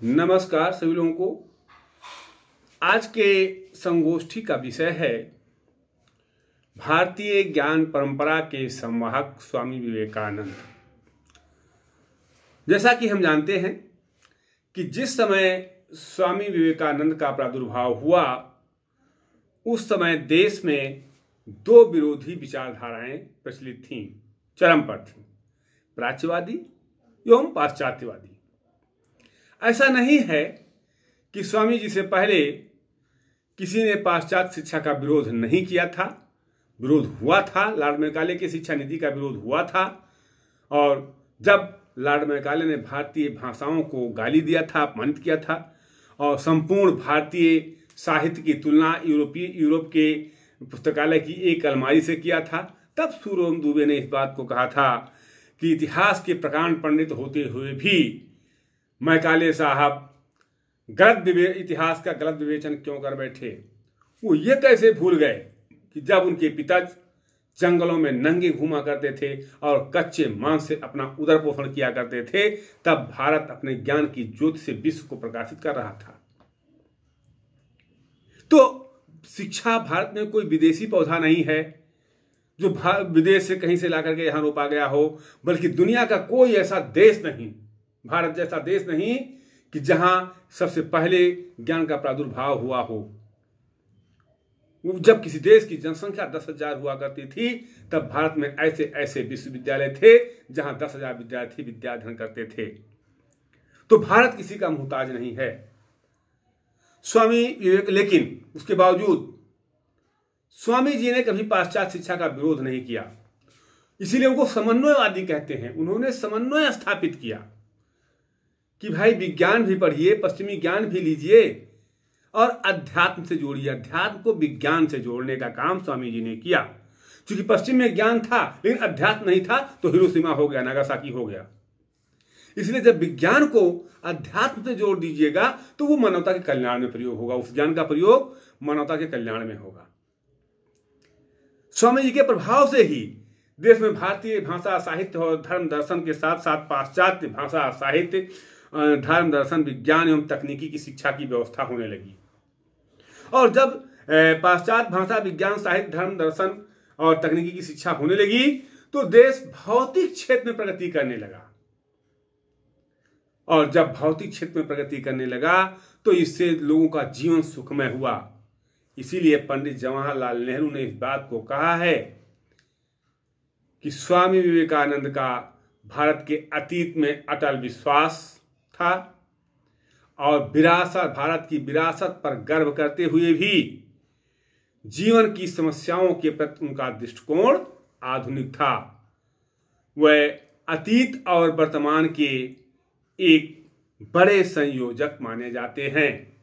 नमस्कार सभी लोगों को। आज के संगोष्ठी का विषय है भारतीय ज्ञान परंपरा के संवाहक स्वामी विवेकानंद। जैसा कि हम जानते हैं कि जिस समय स्वामी विवेकानंद का प्रादुर्भाव हुआ उस समय देश में दो विरोधी विचारधाराएं प्रचलित थीं, चरम पर थीं, प्राच्यवादी एवं पाश्चात्यवादी। ऐसा नहीं है कि स्वामी जी से पहले किसी ने पाश्चात्य शिक्षा का विरोध नहीं किया था। विरोध हुआ था, लॉर्ड मैकाले की शिक्षा नीति का विरोध हुआ था। और जब लॉर्ड मैकाले ने भारतीय भाषाओं को गाली दिया था, अपमानित किया था और संपूर्ण भारतीय साहित्य की तुलना यूरोप के पुस्तकालय की एक अलमारी से किया था, तब सूर्यवंशी दुबे ने इस बात को कहा था कि इतिहास के प्रकांड पंडित होते हुए भी मैकाले साहब इतिहास का गलत विवेचन क्यों कर बैठे। वो ये कैसे भूल गए कि जब उनके पिता जंगलों में नंगे घूमा करते थे और कच्चे मांस से अपना उदर पोषण किया करते थे, तब भारत अपने ज्ञान की ज्योति से विश्व को प्रकाशित कर रहा था। तो शिक्षा भारत में कोई विदेशी पौधा नहीं है जो विदेश से कहीं से लाकर के यहां रोपा गया हो, बल्कि दुनिया का कोई ऐसा देश नहीं, भारत जैसा देश नहीं कि जहां सबसे पहले ज्ञान का प्रादुर्भाव हुआ हो। जब किसी देश की जनसंख्या 10,000 हुआ करती थी, तब भारत में ऐसे ऐसे विश्वविद्यालय थे जहां 10,000 विद्यार्थी विद्याध्ययन करते थे। तो भारत किसी का मुहताज नहीं है। स्वामी विवेक, लेकिन उसके बावजूद स्वामी जी ने कभी पाश्चात्य शिक्षा का विरोध नहीं किया, इसीलिए उनको समन्वयवादी कहते हैं। उन्होंने समन्वय स्थापित किया कि भाई विज्ञान भी पढ़िए, पश्चिमी ज्ञान भी लीजिए और अध्यात्म से जोड़िए। अध्यात्म को विज्ञान से जोड़ने का काम स्वामी जी ने किया। क्योंकि पश्चिम में ज्ञान था लेकिन अध्यात्म नहीं था, तो हिरोशिमा हो गया, नागासाकी हो गया। इसलिए जब विज्ञान को अध्यात्म से जोड़ दीजिएगा तो वो मानवता के कल्याण में प्रयोग होगा, उस ज्ञान का प्रयोग मानवता के कल्याण में होगा। स्वामी जी के प्रभाव से ही देश में भारतीय भाषा साहित्य और धर्म दर्शन के साथ साथ पाश्चात्य भाषा साहित्य, धर्म दर्शन, विज्ञान एवं तकनीकी की शिक्षा की व्यवस्था होने लगी। और जब पाश्चात्य भाषा, विज्ञान, साहित्य, धर्म दर्शन और तकनीकी की शिक्षा होने लगी तो देश भौतिक क्षेत्र में प्रगति करने लगा। और जब भौतिक क्षेत्र में प्रगति करने लगा तो इससे लोगों का जीवन सुखमय हुआ। इसीलिए पंडित जवाहरलाल नेहरू ने इस बात को कहा है कि स्वामी विवेकानंद का भारत के अतीत में अटल विश्वास था और भारत की विरासत पर गर्व करते हुए भी जीवन की समस्याओं के प्रति उनका दृष्टिकोण आधुनिक था। वह अतीत और वर्तमान के एक बड़े संयोजक माने जाते हैं।